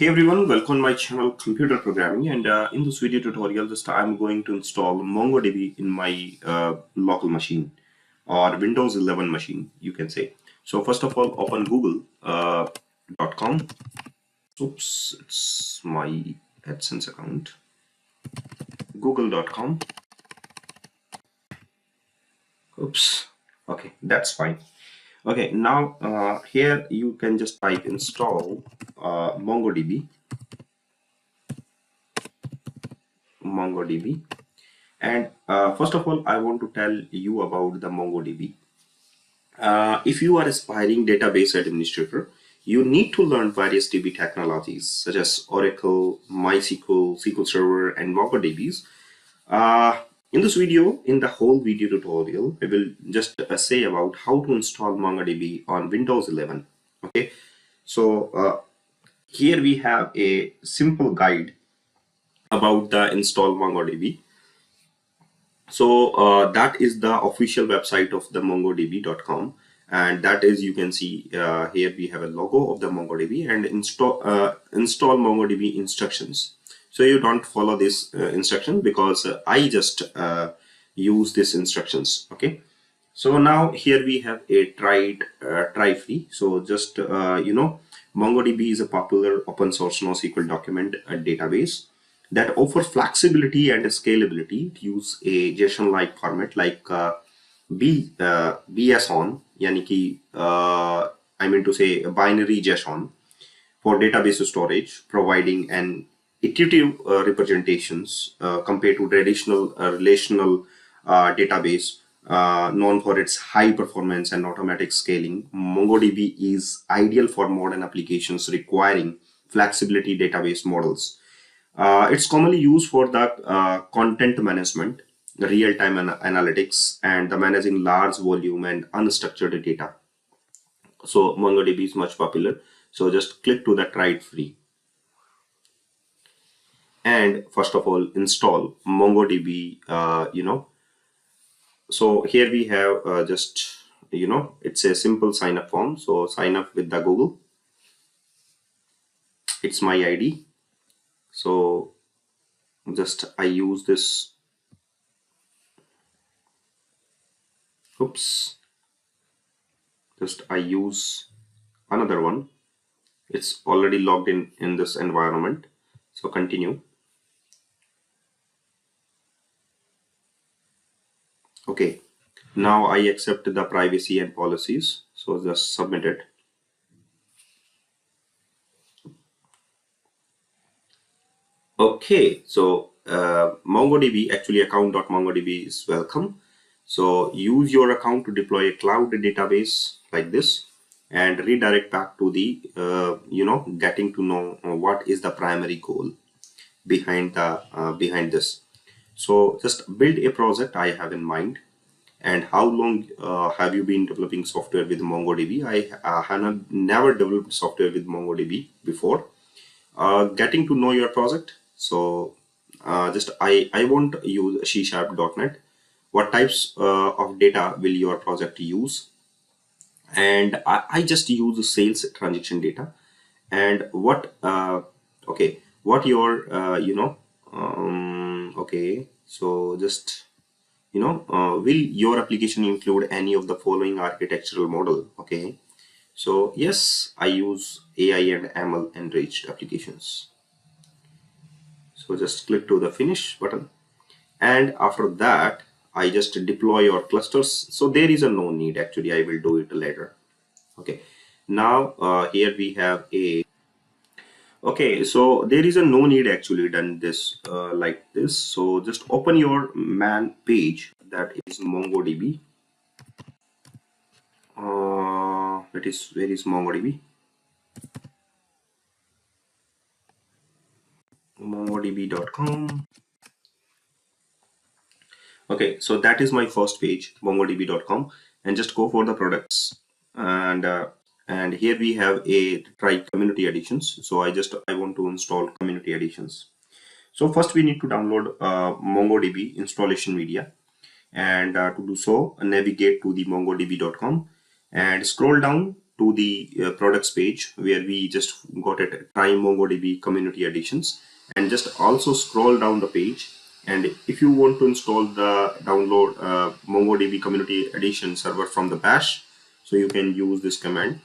Hey everyone, welcome to my channel Computer Programming, and in this video tutorial I'm going to install MongoDB in my local machine or Windows 11 machine, you can say. So first of all, open google.com. Oops, it's my AdSense account. Google.com. Oops, okay, that's fine. Okay, now here you can just type install MongoDB. And first of all, I want to tell you about the MongoDB. If you are aspiring database administrator, you need to learn various DB technologies such as Oracle, MySQL, SQL Server, and MongoDBs. In this video, in the whole video tutorial, I will just say about how to install MongoDB on Windows 11. Okay, so here we have a simple guide about the install MongoDB. So that is the official website of the mongodb.com, and that is, you can see here we have a logo of the MongoDB and install MongoDB instructions. So you don't follow this instruction because I just use these instructions. Okay, so now here we have a try free. So just MongoDB is a popular open source NoSQL document database that offers flexibility and scalability to use a JSON-like format like BSON, yani ki, I mean to say binary JSON for database storage, providing an intuitive representations compared to traditional relational database known for its high performance and automatic scaling. MongoDB is ideal for modern applications requiring flexibility database models. It's commonly used for the content management, the real-time analytics, and the managing large volume and unstructured data. So MongoDB is much popular. So just click to the try it free. And first of all, install MongoDB, So here we have it's a simple sign up form. So sign up with the Google. It's my ID. So just I use this. Oops. Just I use another one. It's already logged in this environment. So continue. Okay. Now I accept the privacy and policies. So just submit it. Okay, so MongoDB, actually account.mongodb is welcome. So use your account to deploy a cloud database like this and redirect back to the, getting to know what is the primary goal behind behind this. So just build a project I have in mind. And how long have you been developing software with MongoDB? I have never developed software with MongoDB before. Getting to know your project. So just I won't use C#.NET. What types of data will your project use? And I just use sales transaction data. And what what your okay, so just will your application include any of the following architectural model? Okay, so yes, I use AI and ML enriched applications. So just click to the finish button, and after that I just deploy your clusters. So there is a no need, actually I will do it later. Okay, now here we have a okay, so there is a no need actually done this like this. So just open your man page, that is MongoDB. Where is MongoDB? MongoDB.com. Okay, so that is my first page, MongoDB.com, and just go for the products, and here we have a try community editions. So I want to install community editions. So first we need to download MongoDB installation media, and to do so navigate to the MongoDB.com and scroll down to the products page where we just got it, try MongoDB community editions, and just also scroll down the page. And if you want to install the download MongoDB community edition server from the bash, so you can use this command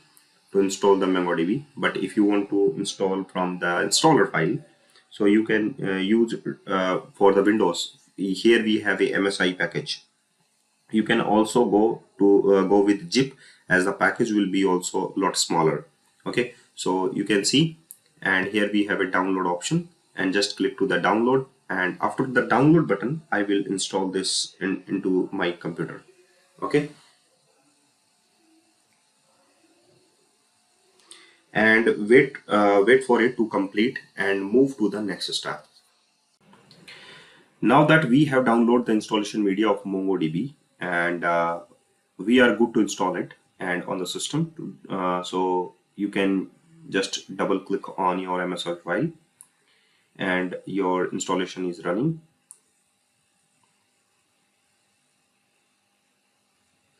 to install the MongoDB. But if you want to install from the installer file, so you can use for the Windows. Here we have a MSI package. You can also go with zip, as the package will be also a lot smaller. Okay, so you can see, and here we have a download option, and just click to the download, and after the download button I will install this into my computer. Okay, and wait for it to complete and move to the next step. Now that we have downloaded the installation media of MongoDB, and we are good to install it and on the system, so you can just double click on your MSI file and your installation is running.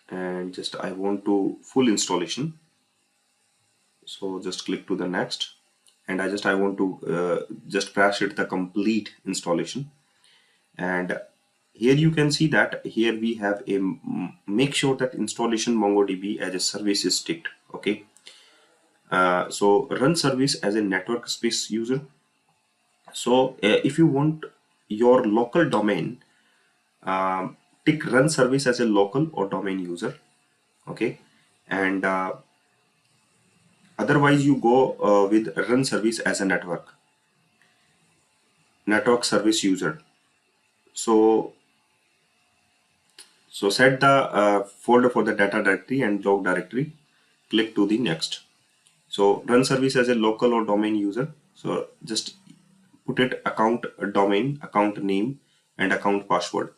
And just I want to full installation, so just click to the next, and I want to just press it the complete installation. And here you can see that here we have a make sure that installation MongoDB as a service is ticked. Okay, so run service as a network space user. So if you want your local domain, tick run service as a local or domain user. Okay, and otherwise you go with run service as a network service user. So set the folder for the data directory and log directory. Click to the next. So run service as a local or domain user. So just put it account domain, account name, and account password.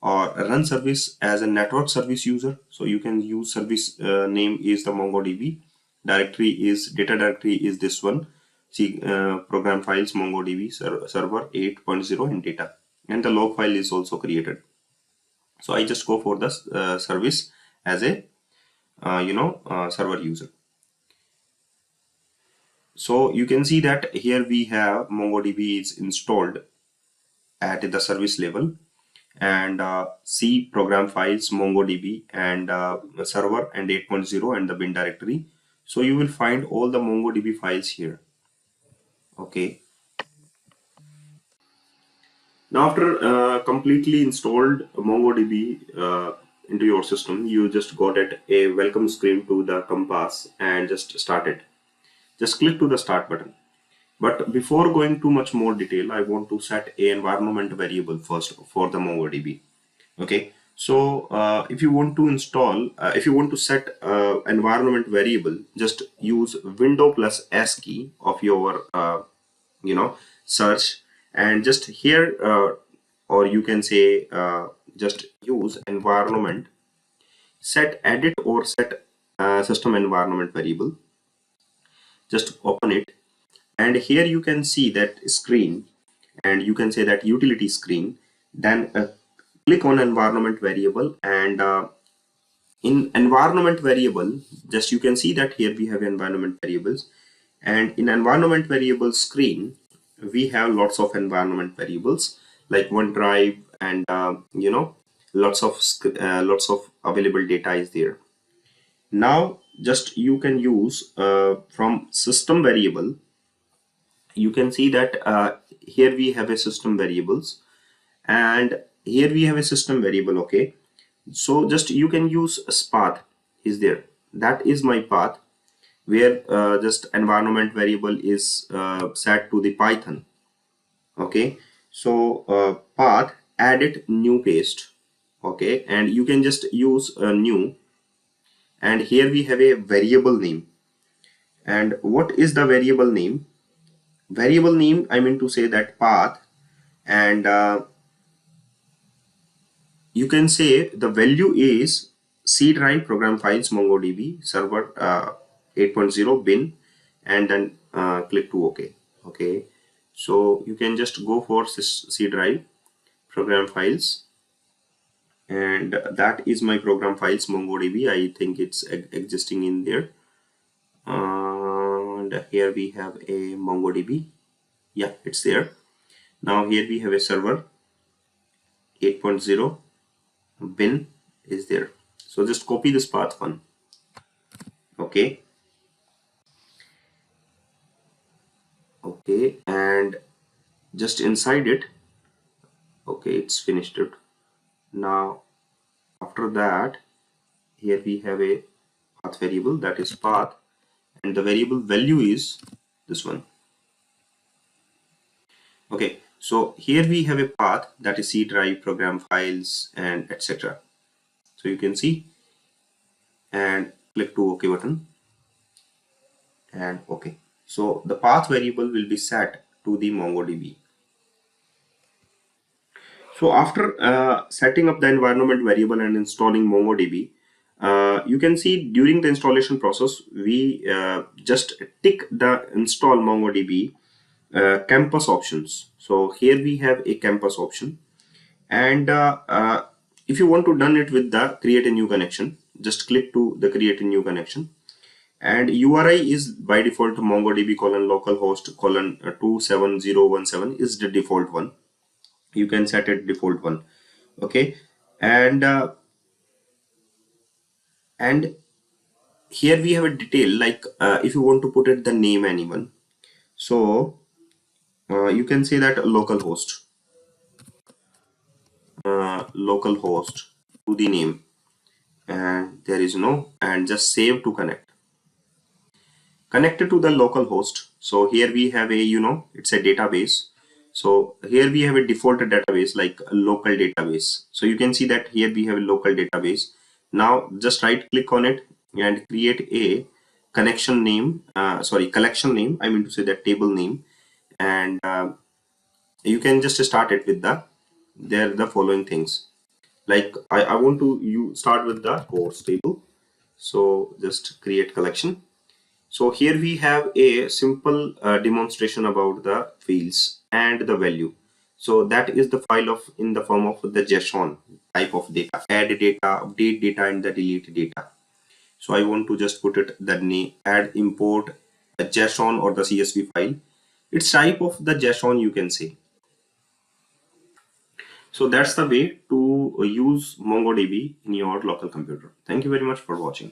Or run service as a network service user. So you can use service name is the MongoDB. Directory is data directory is this one. See program files MongoDB server 8.0 and data. And the log file is also created. So I just go for the service as a server user. So you can see that here we have MongoDB is installed at the service level, and C program files MongoDB and server and 8.0 and the bin directory. So you will find all the MongoDB files here. Okay. Now after completely installed MongoDB into your system, you just got it a welcome screen to the Compass and just start it. Just click to the start button. But before going to much more detail, I want to set a environment variable first for the MongoDB. Okay, so if you want to install, if you want to set environment variable, just use window plus S key of your search, and just here or you can say just use environment set edit or set system environment variable. Just open it, and here you can see that screen, and you can say that utility screen. Then click on environment variable, and in environment variable, just you can see that here we have environment variables, and in environment variable screen we have lots of environment variables like OneDrive, and lots of available data is there. Now just you can use from system variable. You can see that here we have a system variables, and here we have a system variable. Okay, so just you can use a path is there. That is my path, where just environment variable is set to the Python. Okay, so path added new paste. Okay, and you can just use a new, and here we have a variable name. And what is the variable name? Variable name, I mean to say that path, and you can say the value is C drive program files MongoDB server 8.0 bin, and then click to OK. Okay, so you can just go for C drive program files, and that is my program files MongoDB. I think it's existing in there. and here we have a MongoDB. Yeah, it's there. Now here we have a server 8.0 bin is there. So just copy this path one. Okay. Okay, and just inside it. Okay, it's finished it. Now after that, here we have a path variable, that is path, and the variable value is this one. Okay, so here we have a path, that is C drive, program files, and etc. So you can see, and click to OK button, and OK. So the path variable will be set to the MongoDB. So after setting up the environment variable and installing MongoDB, you can see during the installation process, we just tick the install MongoDB campus options. So here we have a campus option, and if you want to done it with the create a new connection, just click to the create a new connection, and URI is by default MongoDB colon localhost colon 27017 is the default one. You can set it default one. Okay, and and here we have a detail, like if you want to put it the name anyone, so you can say that localhost to the name, and there is no, and just save to connected to the local host. So here we have a, it's a database. So here we have a default database like a local database. So you can see that here we have a local database. Now just right click on it and create a connection name, collection name, I mean to say that table name, and you can just start it with the following things. Like I want to you start with the course table. So just create collection. So here we have a simple demonstration about the fields and the value. So that is the file of in the form of the JSON type of data, add data, update data, and the delete data. So I want to just put it the name, add import a JSON or the CSV file. It's type of the JSON, you can say. So that's the way to use MongoDB in your local computer. Thank you very much for watching.